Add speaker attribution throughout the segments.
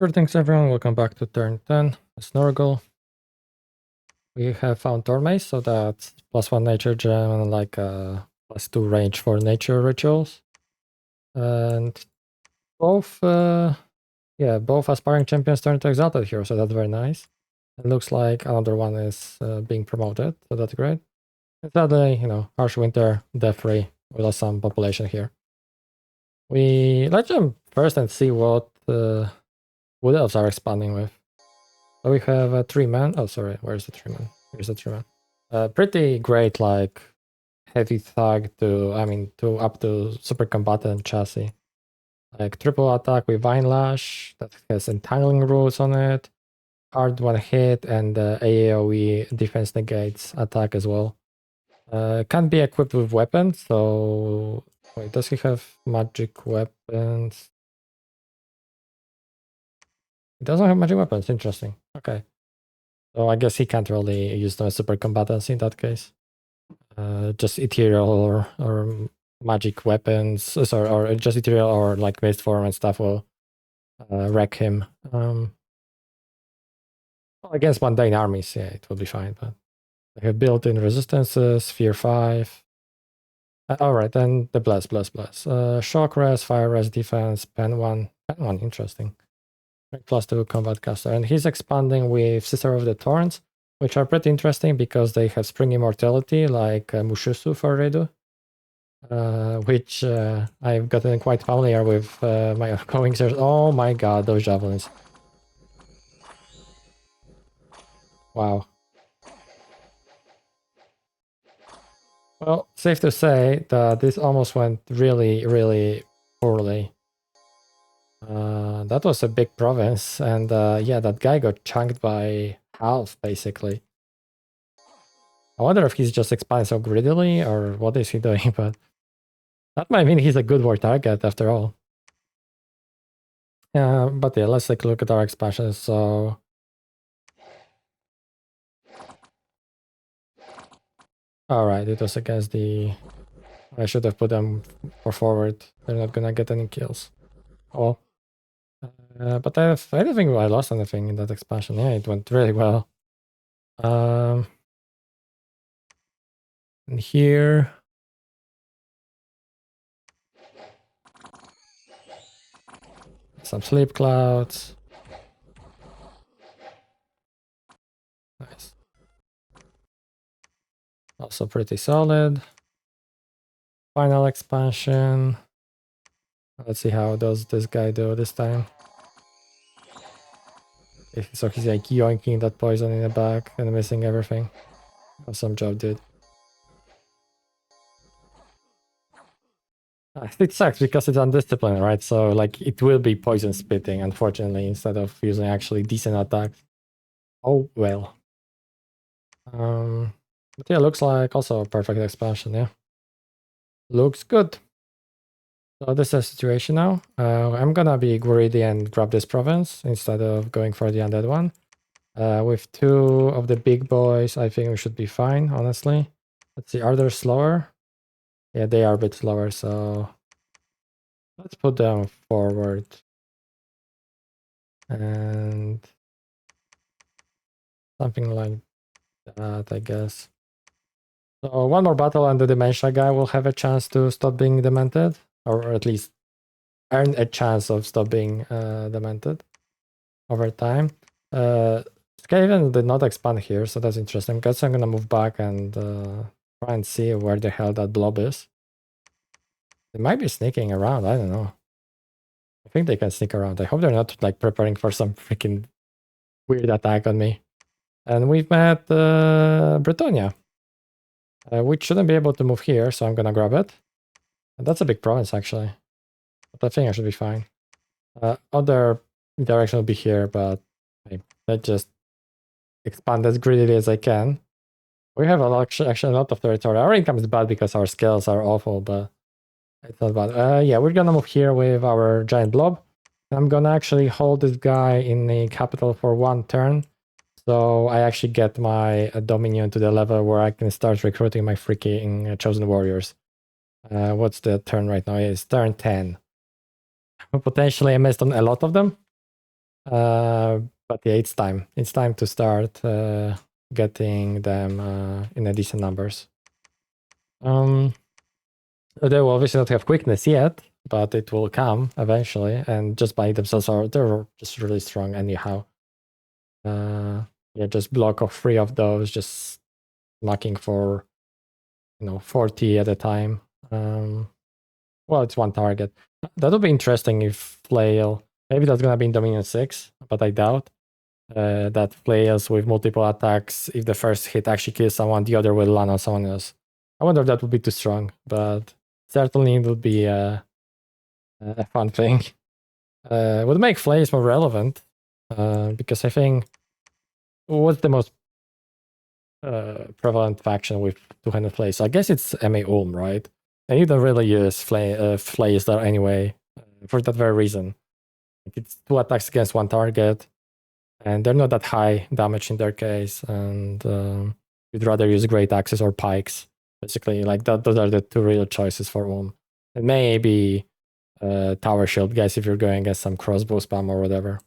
Speaker 1: Greetings everyone, welcome back to turn 10. It's Nurgle. We have found Tormace, so that's +1 nature gem and like +2 range for nature rituals. And both both aspiring champions turn to exalted here, so that's very nice. It looks like another one is being promoted, so that's great. And sadly, harsh winter, death-free, we lost some population here. Let's jump first and see what elves are expanding with. So we have a 3-man. Oh, sorry, where's the 3-man? Here's the 3-man. Pretty great, like heavy thug to up to super combatant chassis. Like triple attack with Vine Lash that has entangling rules on it, hard one hit, and AoE defense negates attack as well. Can't be equipped with weapons, so wait, does he have magic weapons? He doesn't have magic weapons, interesting. Okay. So I guess he can't really use the super combatants in that case. Just ethereal or magic weapons, sorry, or just ethereal or like mist form and stuff will wreck him. Well, against mundane armies, yeah, it will be fine. But they have built-in resistances, fear 5. All right, then the bless. Shock res, fire res, defense, pen 1, interesting. +2 combat caster, and he's expanding with Sister of the Thorns, which are pretty interesting because they have spring immortality like Mushusu for Redu, which I've gotten quite familiar with my ongoing series. Oh my god, those javelins. Wow. Well, safe to say that this almost went really, really poorly. That was a big province, and yeah, that guy got chunked by half, basically. I wonder if he's just expanding so greedily, or what is he doing, but that might mean he's a good war target after all. But yeah, let's take a look at our expansions. So alright, it was against the... I should have put them for forward. They're not gonna get any kills. Oh. But I don't think I lost anything in that expansion. Yeah, it went really well. And here... some sleep clouds. Nice. Also pretty solid. Final expansion. Let's see how does this guy do this time. So he's like yoinking that poison in the back and missing everything. Awesome job, dude. It sucks because it's undisciplined, right? So like it will be poison spitting, unfortunately, instead of using actually decent attacks. Oh well. But yeah, looks like also a perfect expansion, yeah. Looks good. So this is the situation now. I'm gonna be greedy and grab this province instead of going for the undead one. With 2 of the big boys, I think we should be fine, honestly. Let's see, are they slower? Yeah, they are a bit slower, so let's put them forward. And something like that, I guess. So one more battle and the dementia guy will have a chance to stop being demented, or at least earn a chance of stop being demented over time. Skaven did not expand here, so that's interesting. Guess I'm gonna move back and try and see where the hell that blob is. They might be sneaking around, I don't know. I think they can sneak around. I hope they're not like preparing for some freaking weird attack on me. And we've met Bretonia, which shouldn't be able to move here, so I'm gonna grab it. And that's a big province, actually. But I think I should be fine. Other direction will be here, but let's just expand as greedily as I can. We have actually a lot of territory. Our income is bad because our skills are awful, but it's not bad. Yeah, we're gonna move here with our giant blob. I'm gonna actually hold this guy in the capital for 1 turn. So I actually get my Dominion to the level where I can start recruiting my freaking chosen warriors. What's the turn right now? It's turn 10. Potentially I missed on a lot of them. But yeah, it's time. It's time to start getting them in a decent numbers. They will obviously not have quickness yet, but it will come eventually. And just by themselves, they're just really strong anyhow. Yeah, just block off 3 of those, just knocking for 40 at a time. Well, it's 1 target. That would be interesting if flail. Maybe that's gonna be in Dominion 6, but I doubt. That flails with multiple attacks. If the first hit actually kills someone, the other will land on someone else. I wonder if that would be too strong, but certainly it would be a fun thing. Would make flails more relevant, because I think what's the most prevalent faction with 200 flails? I guess it's MA Ulm, right? And you don't really use flails there anyway, for that very reason. It's 2 attacks against 1 target, and they're not that high damage in their case, and you'd rather use great axes or pikes. Basically, like those are the 2 real choices for Ulm. And maybe tower shield guys if you're going against some crossbow spam or whatever.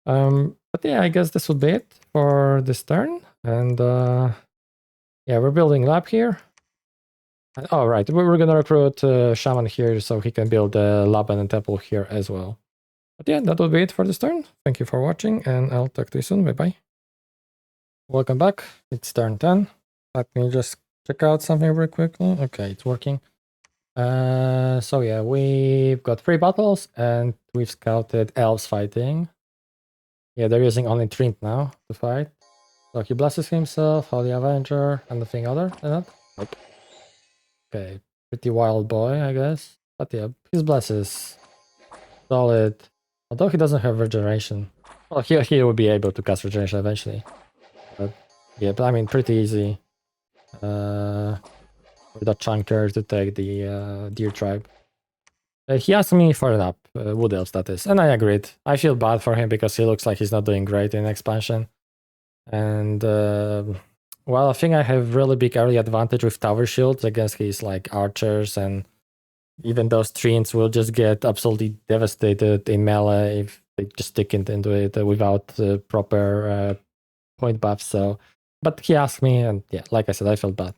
Speaker 1: But yeah, I guess this would be it for this turn. And yeah, we're building lab here. Oh, right, we're gonna recruit Shaman here so he can build a lab and a temple here as well. But yeah, that will be it for this turn. Thank you for watching, and I'll talk to you soon. Bye-bye. Welcome back. It's turn 10. Let me just check out something real quickly. Okay, it's working. So yeah, we've got 3 battles, and we've scouted elves fighting. Yeah, they're using only Trimp now to fight. So he blesses himself, Holy Avenger, anything other than that? Nope. Okay, pretty wild boy, I guess. But yeah, his blesses. Solid. Although he doesn't have regeneration. Well, he will be able to cast regeneration eventually. But yeah, but I mean, pretty easy. For that chunker to take the deer tribe. He asked me for an up, Wood Elf that is, and I agreed. I feel bad for him because he looks like he's not doing great in expansion. And well, I think I have really big early advantage with tower shields against his like archers, and even those treants will just get absolutely devastated in melee if they just stick into it without proper point buffs. So, but he asked me, and yeah, like I said, I felt bad.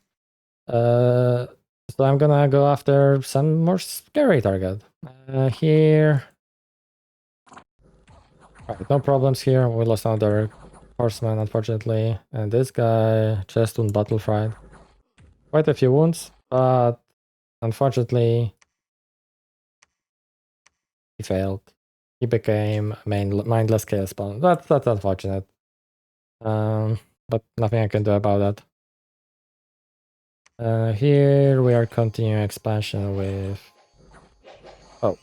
Speaker 1: So I'm gonna go after some more scary target. Here. Alright, no problems here. We lost another horseman, unfortunately. And this guy, chest wound, battle fried. Quite a few wounds, but unfortunately, he failed. He became mindless chaos spawn. That's unfortunate. But nothing I can do about that. Here we are continuing expansion with. Oh.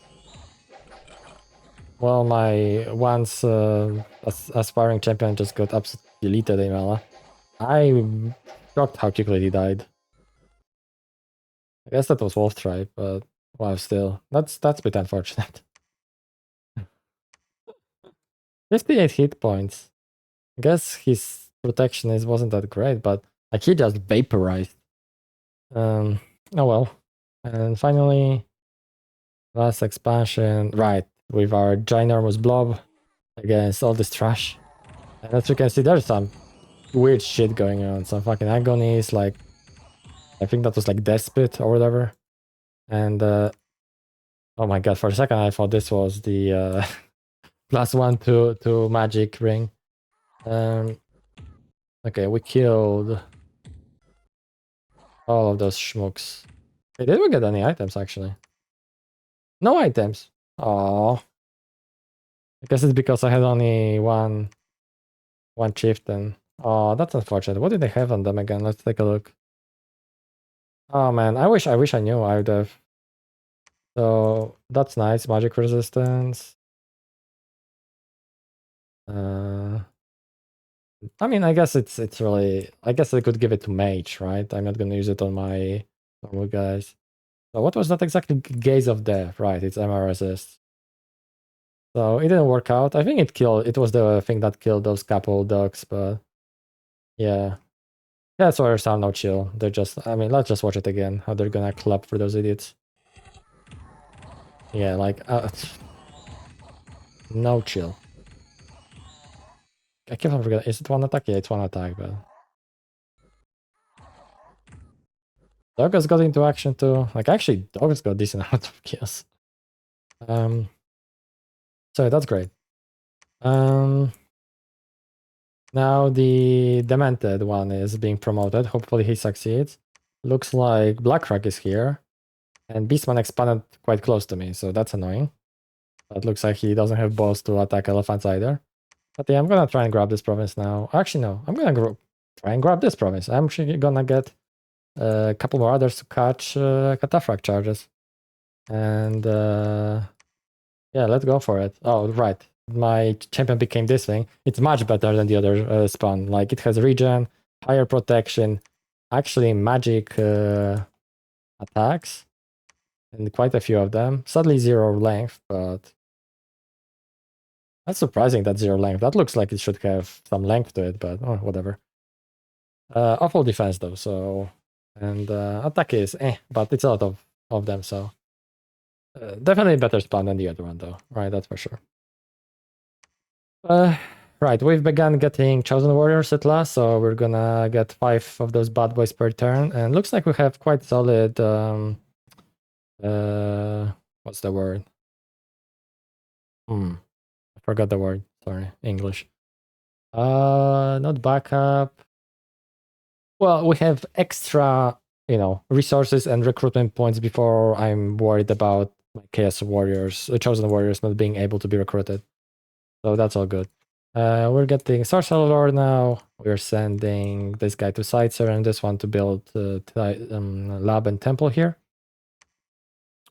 Speaker 1: Well, my once aspiring champion just got absolutely deleted in Mela. I'm shocked how quickly he died. I guess that was Wolf Tribe, but wow, still, that's a bit unfortunate. 58 hit points. I guess his protection wasn't that great, but like he just vaporized. Oh well. And finally, last expansion, right, with our ginormous blob against all this trash. And as you can see, there's some weird shit going on. Some fucking agonies, like I think that was like Despot or whatever. And oh my god, for a second I thought this was the +1 to magic ring. Okay, we killed all of those schmooks. Hey, did we get any items actually? No items. Oh, I guess it's because I had only one chieftain. Oh, that's unfortunate. What did they have on them again? Let's take a look. Oh man, I wish I knew. I would have. So that's nice. Magic resistance. I mean, I guess it's really. I guess I could give it to mage, right? I'm not gonna use it on my normal guys. So what was that exactly? Gaze of Death, right? It's MR resist. So it didn't work out. I think it was the thing that killed those couple dogs, but yeah. Yeah, Sawyers are no chill. They're just, I mean, let's just watch it again, how they're gonna clap for those idiots. Yeah, like, no chill. I keep on forgetting. Is it one attack? Yeah, it's one attack, but Doggos got into action too. Like actually, Doggos got decent amount of kills. So that's great. Now the Demented one is being promoted. Hopefully he succeeds. Looks like Blackrock is here. And Beastman expanded quite close to me, so that's annoying. But looks like he doesn't have balls to attack elephants either. But yeah, I'm gonna try and grab this province now. Actually, no. I'm gonna try and grab this province. I'm actually gonna get a couple more others to catch Cataphracts charges. And yeah, let's go for it. Oh, right. My champion became this thing. It's much better than the other spawn. Like, it has regen, higher protection, actually magic attacks, and quite a few of them. Sadly, 0 length, but that's surprising that 0 length. That looks like it should have some length to it, but oh, whatever. Awful defense, though, so... And attack is but it's a lot of them, so... definitely better spawn than the other one, though. Right, that's for sure. Right, we've begun getting Chosen Warriors at last, so we're gonna get 5 of those bad boys per turn, and looks like we have quite solid, what's the word? I forgot the word, sorry, English. Not backup. Well, we have extra, resources and recruitment points before I'm worried about Chaos Warriors, Chosen Warriors not being able to be recruited. So that's all good. We're getting Sorcerer Lord now. We're sending this guy to Sightseer and this one to build lab and temple here.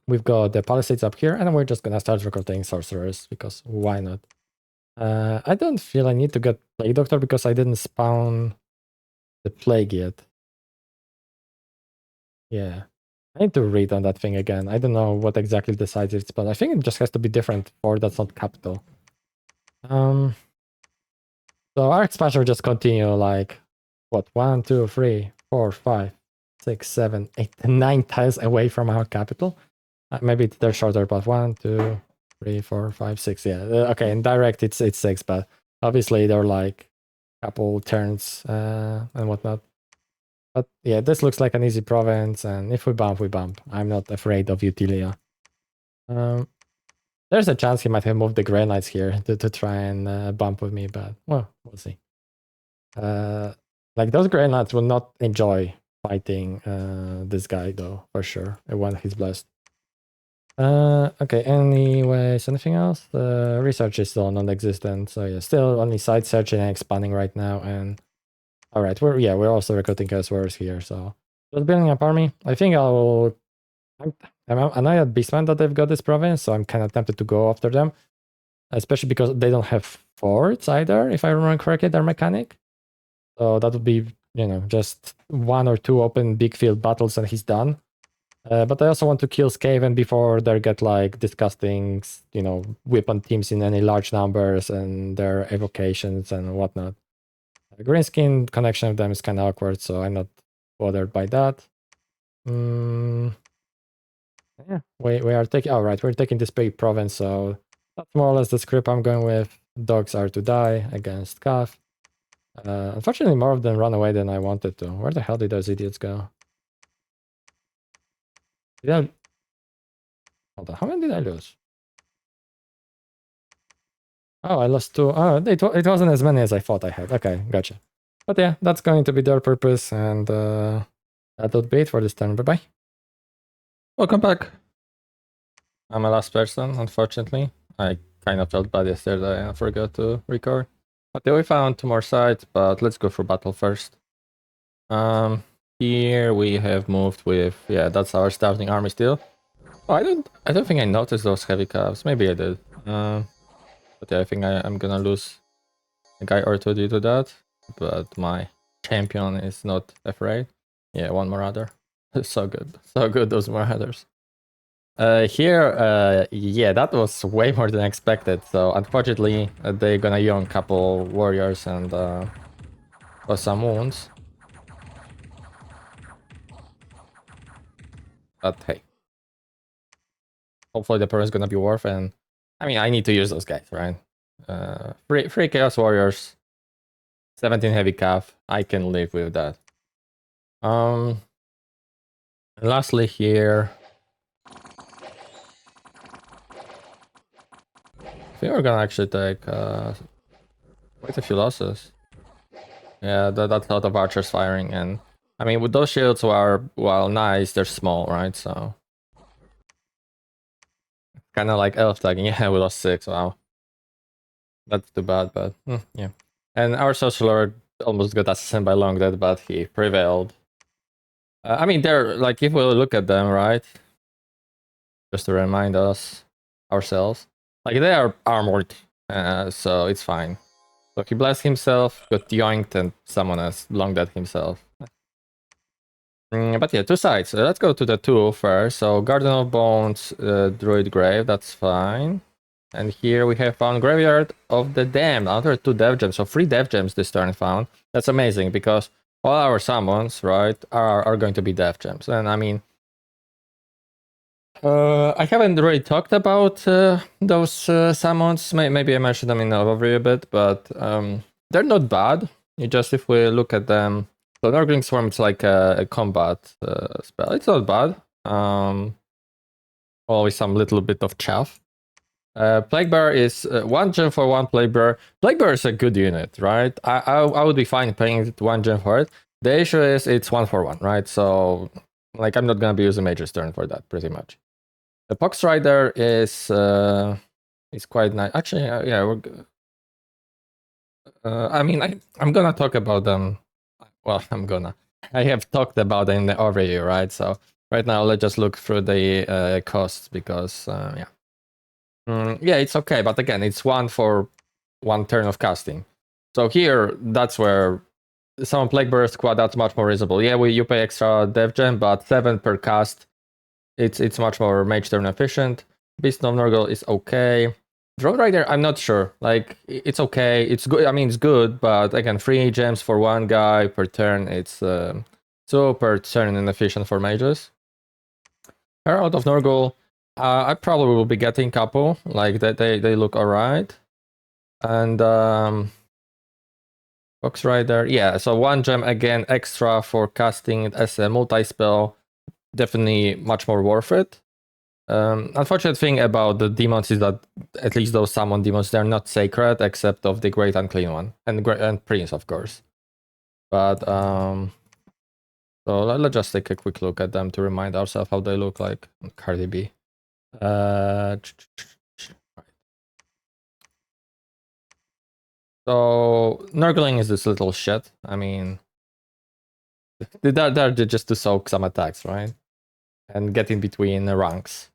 Speaker 1: We've got the Palisades up here, and we're just gonna start recruiting sorcerers because why not? I don't feel I need to get Plague Doctor because I didn't spawn the plague yet. Yeah. I need to read on that thing again. I don't know what exactly decides it's, but I think it just has to be different for that's not capital. So our expansion will just continue like, what, 1, 2, 3, 4, 5, 6, 7, 8, 9 tiles away from our capital. Maybe they're shorter, but 1, 2, 3, 4, 5, 6. Yeah, okay. In direct, it's 6, but obviously they're like couple turns and whatnot. But yeah, this looks like an easy province, and if we bump, we bump. I'm not afraid of Utilia. There's a chance he might have moved the Grey Knights here to try and bump with me, but well, we'll see. Like those Grey Knights will not enjoy fighting this guy though, for sure, when he's blessed. Okay, anyways, anything else? Research is still non-existent, so yeah, still only side searching and expanding right now, and alright, we're also recruiting Chaos Warriors here, so just building up army. I think I'm annoyed at Beastman that they've got this province, so I'm kind of tempted to go after them. Especially because they don't have forts either, if I remember correctly, their mechanic. So that would be, just 1 or 2 open big field battles and he's done. But I also want to kill Skaven before they get like disgusting, weapon teams in any large numbers and their evocations and whatnot. Greenskin connection of them is kind of awkward, so I'm not bothered by that. Yeah, we are taking. Oh, right, we're taking this big province, so that's more or less the script I'm going with. Dogs are to die against Calf. Unfortunately, more of them run away than I wanted to. Where the hell did those idiots go? Hold on, how many did I lose? Oh, I lost 2. Oh, it wasn't as many as I thought I had. Okay, gotcha. But yeah, that's going to be their purpose, and that would be it for this time. Bye-bye. Welcome back. I'm a last person, unfortunately. I kind of felt bad yesterday and I forgot to record. But we found 2 more sites, but let's go for battle first. Here we have moved with, yeah, that's our starting army still. Oh, I don't think I noticed those heavy calves. Maybe I did. But yeah, I think I'm gonna lose a guy or 2 due to that. But my champion is not afraid. Yeah, 1 Marauder. So good. So good, those Marauders. Here, yeah, that was way more than expected. So unfortunately, they're gonna yawn a couple warriors and cause some wounds. But hey, hopefully the is gonna be worth. And I mean, I need to use those guys, right? Free Chaos Warriors 17 heavy calf. I can live with that. And lastly here, I think we're gonna actually take quite a few losses. Yeah, that's a lot of archers firing, and I mean with those shields are, while nice, they're small, right? So kind of like elf tagging. Yeah, we lost 6. Wow, that's too bad, but yeah. And our social lord almost got assassinated by Long Dead, but he prevailed. I mean, they're like, if we look at them, right? Just to remind us ourselves, like they are armored, so it's fine. So he blessed himself, got yoinked, and someone else Long Dead himself. But yeah, 2 sides. Let's go to the 2 first. So Garden of Bones, Druid Grave, that's fine. And here we have found Graveyard of the Damned. Another 2 dev gems. So 3 dev gems this turn found. That's amazing because all our summons, right, are going to be dev gems. And I mean, I haven't really talked about those summons. Maybe I mentioned them in the overview a bit, but they're not bad. Just if we look at them, so Nurgle Swarm is like a combat spell. It's not bad. Always some little bit of chaff. Plague Bearer is 1 gem for 1 Plague Bearer. Plague Bearer is a good unit, right? I would be fine paying 1 gem for it. The issue is it's 1 for 1, right? So like I'm not gonna be using Mage's Turn for that, pretty much. The Pox Rider is quite nice. Actually, yeah, we're. I mean, I'm gonna talk about them. Well, I have talked about them in the overview, right? So right now, let's just look through the costs because yeah, yeah, it's okay. But again, it's 1 for 1 turn of casting. So here, that's where some Plague Bearer squad that's much more reasonable. Yeah, you pay extra dev gem, but 7 per cast. It's much more mage turn efficient. Beast of Nurgle is okay. Drone Rider, I'm not sure. Like, it's okay. It's good. I mean, it's good, but again, 3 gems for 1 guy per turn. It's super turn inefficient for mages. Herald of Nurgle, I probably will be getting couple. Like, they look alright. And Fox Rider, yeah. So 1 gem again extra for casting as a multi-spell. Definitely much more worth it. Unfortunate thing about the demons is that at least those summon demons, they're not sacred except of the Great Unclean One and Prince, of course. But so let's just take a quick look at them to remind ourselves how they look like. Cardi B. So Nurgling is this little shit. I mean, they're just to soak some attacks, right? And get in between the ranks.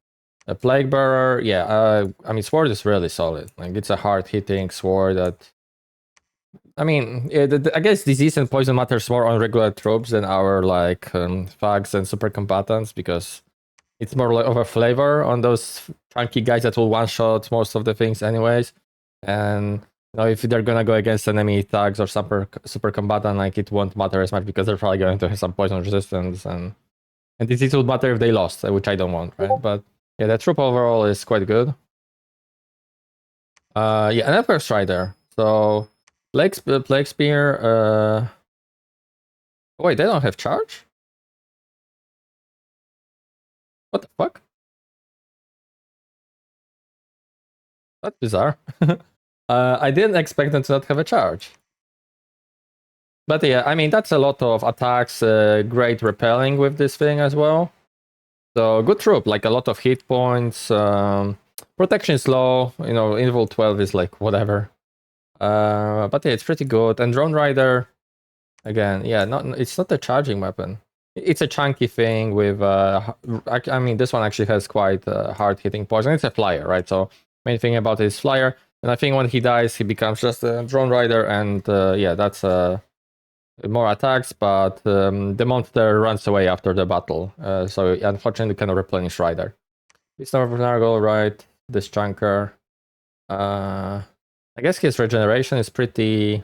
Speaker 1: A Plague Bearer, yeah, I mean, Sword is really solid. Like, it's a hard-hitting sword that... I mean, I guess disease and poison matters more on regular troops than our, like, thugs and super combatants, because it's more like of a flavor on those chunky guys that will one-shot most of the things anyways. And, you know, if they're gonna go against enemy thugs or super combatant, like, it won't matter as much, because they're probably going to have some poison resistance, and disease will matter if they lost, which I don't want, right? But yeah, the troop overall is quite good. Yeah, an Emperor Strider. So Plague Spear. Wait, they don't have charge? What the fuck? That's bizarre. I didn't expect them to not have a charge. But yeah, I mean, that's a lot of attacks, great repelling with this thing as well. So good troop, like a lot of hit points. Protection is low, you know, Invul 12 is like whatever. But yeah, it's pretty good. And Drone Rider, again, yeah, it's not a charging weapon. It's a chunky thing with, I mean, this one actually has quite hard hitting poison. It's a flyer, right? So main thing about it is flyer. And I think when he dies, he becomes just a Drone Rider. And yeah, that's more attacks, but the monster runs away after the battle. So unfortunately, cannot replenish Rider. It's not Nurgle, right? This chunker. I guess his regeneration is pretty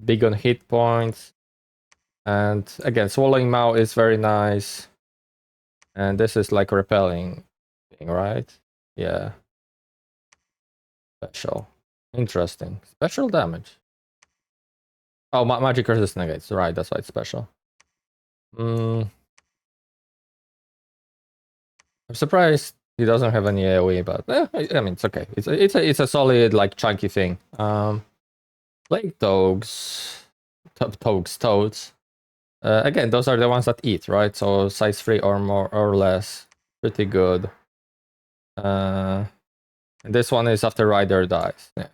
Speaker 1: big on hit points. And again, Swallowing Maw is very nice. And this is like repelling thing, right? Yeah. Special. Interesting. Special damage. Oh, magic resist negates. Right, that's why it's special. I'm surprised he doesn't have any AoE, but I mean it's okay. It's a solid like chunky thing. Plague toads, toads. Again, those are the ones that eat, right? So size 3 or more or less, pretty good. And this one is after Rider dies. Yeah.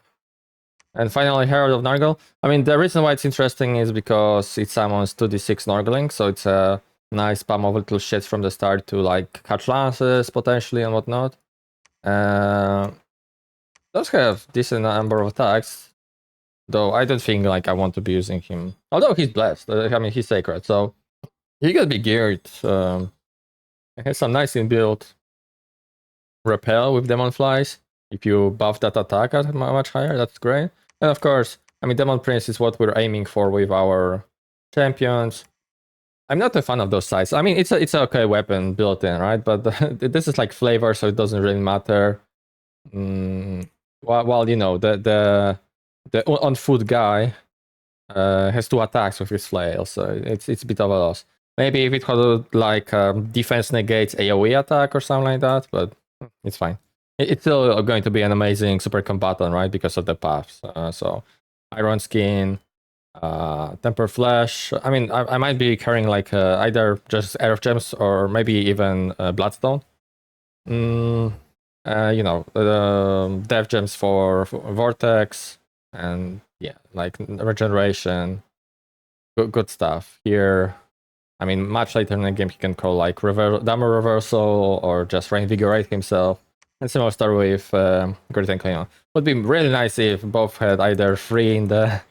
Speaker 1: And finally, Herald of Nurgle. I mean, the reason why it's interesting is because it summons 2d6 Nurgling, so it's a nice spam of little shits from the start to like catch lances potentially and whatnot. Does have decent number of attacks, though I don't think like I want to be using him. Although he's blessed, I mean he's sacred, so he could be geared. It has some nice inbuilt repel with Demon Flies. If you buff that attack at much higher, that's great. And of course, I mean, Demon Prince is what we're aiming for with our champions. I'm not a fan of those sides. I mean, it's an okay weapon built in, right? But this is like flavor, so it doesn't really matter. While you know the on foot guy has 2 attacks with his flail, so it's a bit of a loss. Maybe if it had like defense negates AoE attack or something like that, but it's fine. It's still going to be an amazing super combatant, right? Because of the paths. So Iron Skin, Temper Flesh. I mean, I might be carrying like either just Earth Gems or maybe even Bloodstone. You know, Death Gems for Vortex and yeah, like regeneration. Good stuff here. I mean, much later in the game, he can call like Damage Reversal or just Reinvigorate himself. And similar story with Grit and Cleon. Would be really nice if both had either 3 in the...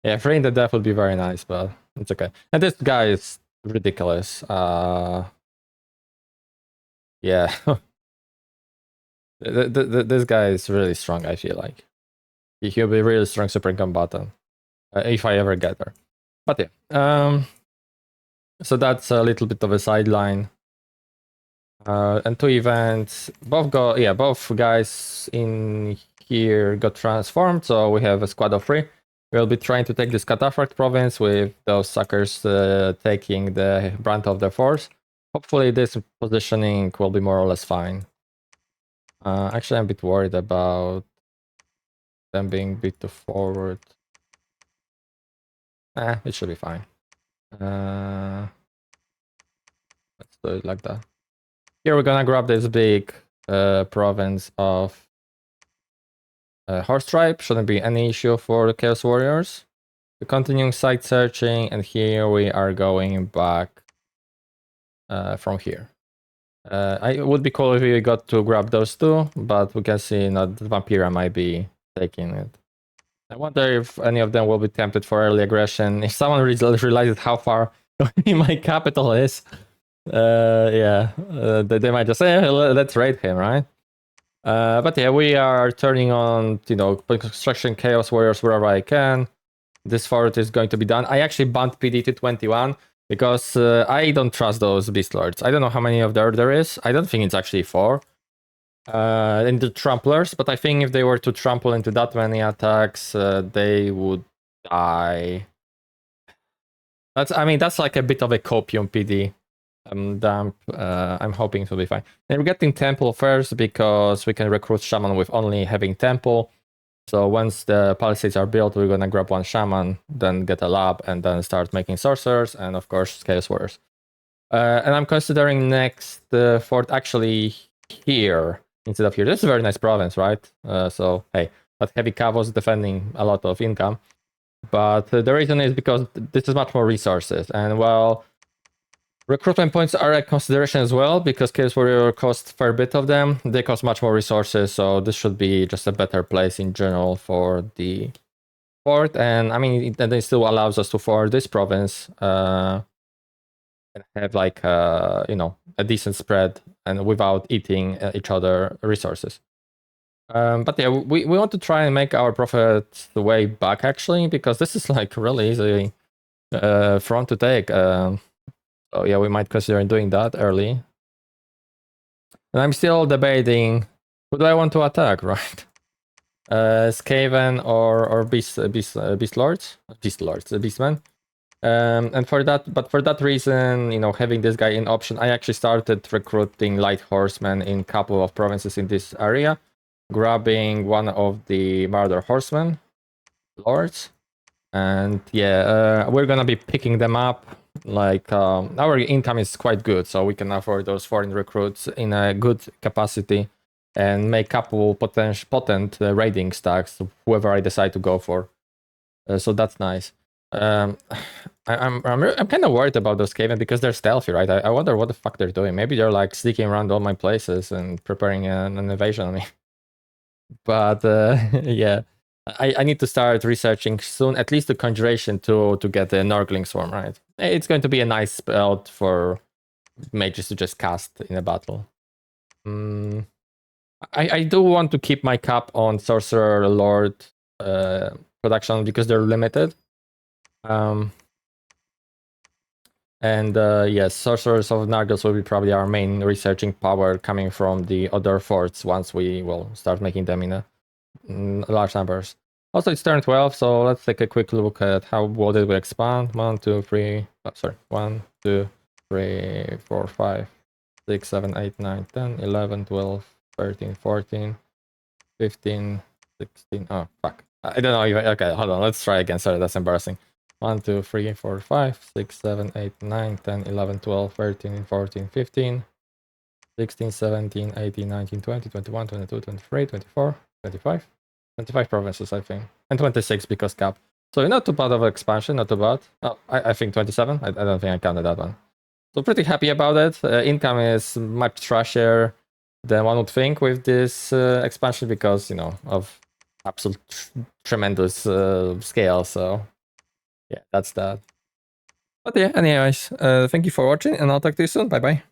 Speaker 1: Yeah, 3 in the death would be very nice, but it's okay. And this guy is ridiculous. Yeah. This guy is really strong, I feel like. He'll be really strong super combatant. If I ever get there. But yeah. So that's a little bit of a sideline. And 2 events. Both guys in here got transformed, so we have a squad of 3. We'll be trying to take this Cataphract province with those suckers taking the brunt of the force. Hopefully this positioning will be more or less fine. Actually, I'm a bit worried about them being a bit too forward. It should be fine. Let's do it like that. Here we're gonna grab this big province of Horse Tribe. Shouldn't be any issue for the Chaos Warriors. We're continuing site searching, and here we are going back from here. It would be cool if we got to grab those 2, but we can see that Vampira might be taking it. I wonder if any of them will be tempted for early aggression. If someone realizes how far my capital is, they might just say, let's raid him, right? But yeah, we are turning on, you know, construction Chaos Warriors wherever I can. This fort is going to be done. I actually bumped PD to 21 because I don't trust those Beast Lords. I don't know how many of there is. I don't think it's actually 4. And the tramplers, but I think if they were to trample into that many attacks, they would die. That's like a bit of a copium PD dump. I'm hoping to be fine. And we're getting Temple first because we can recruit Shaman with only having Temple. So once the palisades are built, we're gonna grab 1 Shaman, then get a lab, and then start making Sorcerers, and of course Chaos Warriors. And I'm considering next fort actually here instead of here. This is a very nice province, right? So hey, but heavy Cavos defending a lot of income. But the reason is because this is much more resources, and well, recruitment points are a consideration as well, because Chaos Warrior cost a fair bit of them. They cost much more resources, so this should be just a better place in general for the fort. And I mean, it still allows us to forward this province and have like you know, a decent spread and without eating each other resources. But yeah, we want to try and make our profit the way back actually, because this is like really easy front to take. So yeah, we might consider doing that early. And I'm still debating, who do I want to attack, right? Skaven or Beastmen. And for that reason, you know, having this guy in option, I actually started recruiting light horsemen in a couple of provinces in this area, grabbing one of the Marauder horsemen lords, and yeah, we're gonna be picking them up. Like our income is quite good, so we can afford those foreign recruits in a good capacity and make couple potent raiding stacks, whoever I decide to go for. So that's nice. I'm kind of worried about those Skaven because they're stealthy, right? I wonder what the fuck they're doing. Maybe they're like sneaking around all my places and preparing an invasion on me. But yeah, I need to start researching soon, at least the Conjuration to get the Nurgling Swarm, right? It's going to be a nice spell for mages to just cast in a battle. I do want to keep my cap on Sorcerer Lord production because they're limited. And yes, Sorcerers of Nurgle will be probably our main researching power coming from the other forts once we will start making them in large numbers. Also, it's turn 12, so let's take a quick look at how well did we expand. 1, 2, 3, 1, 2, 3, 4, 5, 6, 7, 8, 9, 10, 11, 12, 13, 14, 15, 16. Oh, fuck. I don't know. Okay, hold on. Let's try again. Sorry, that's embarrassing. 1, 2, 3, 4, 5, 6, 7, 8, 9, 10, 11, 12, 13, 14, 15, 16, 17, 18, 19, 20, 21, 22, 23, 24, 25. 25 provinces, I think. And 26 because cap. So not too bad of an expansion, not too bad. Oh, I think 27. I don't think I counted that one. So pretty happy about it. Income is much trashier than one would think with this expansion because, you know, of absolute tremendous scale. So yeah, that's that. But yeah, anyways, thank you for watching and I'll talk to you soon. Bye bye.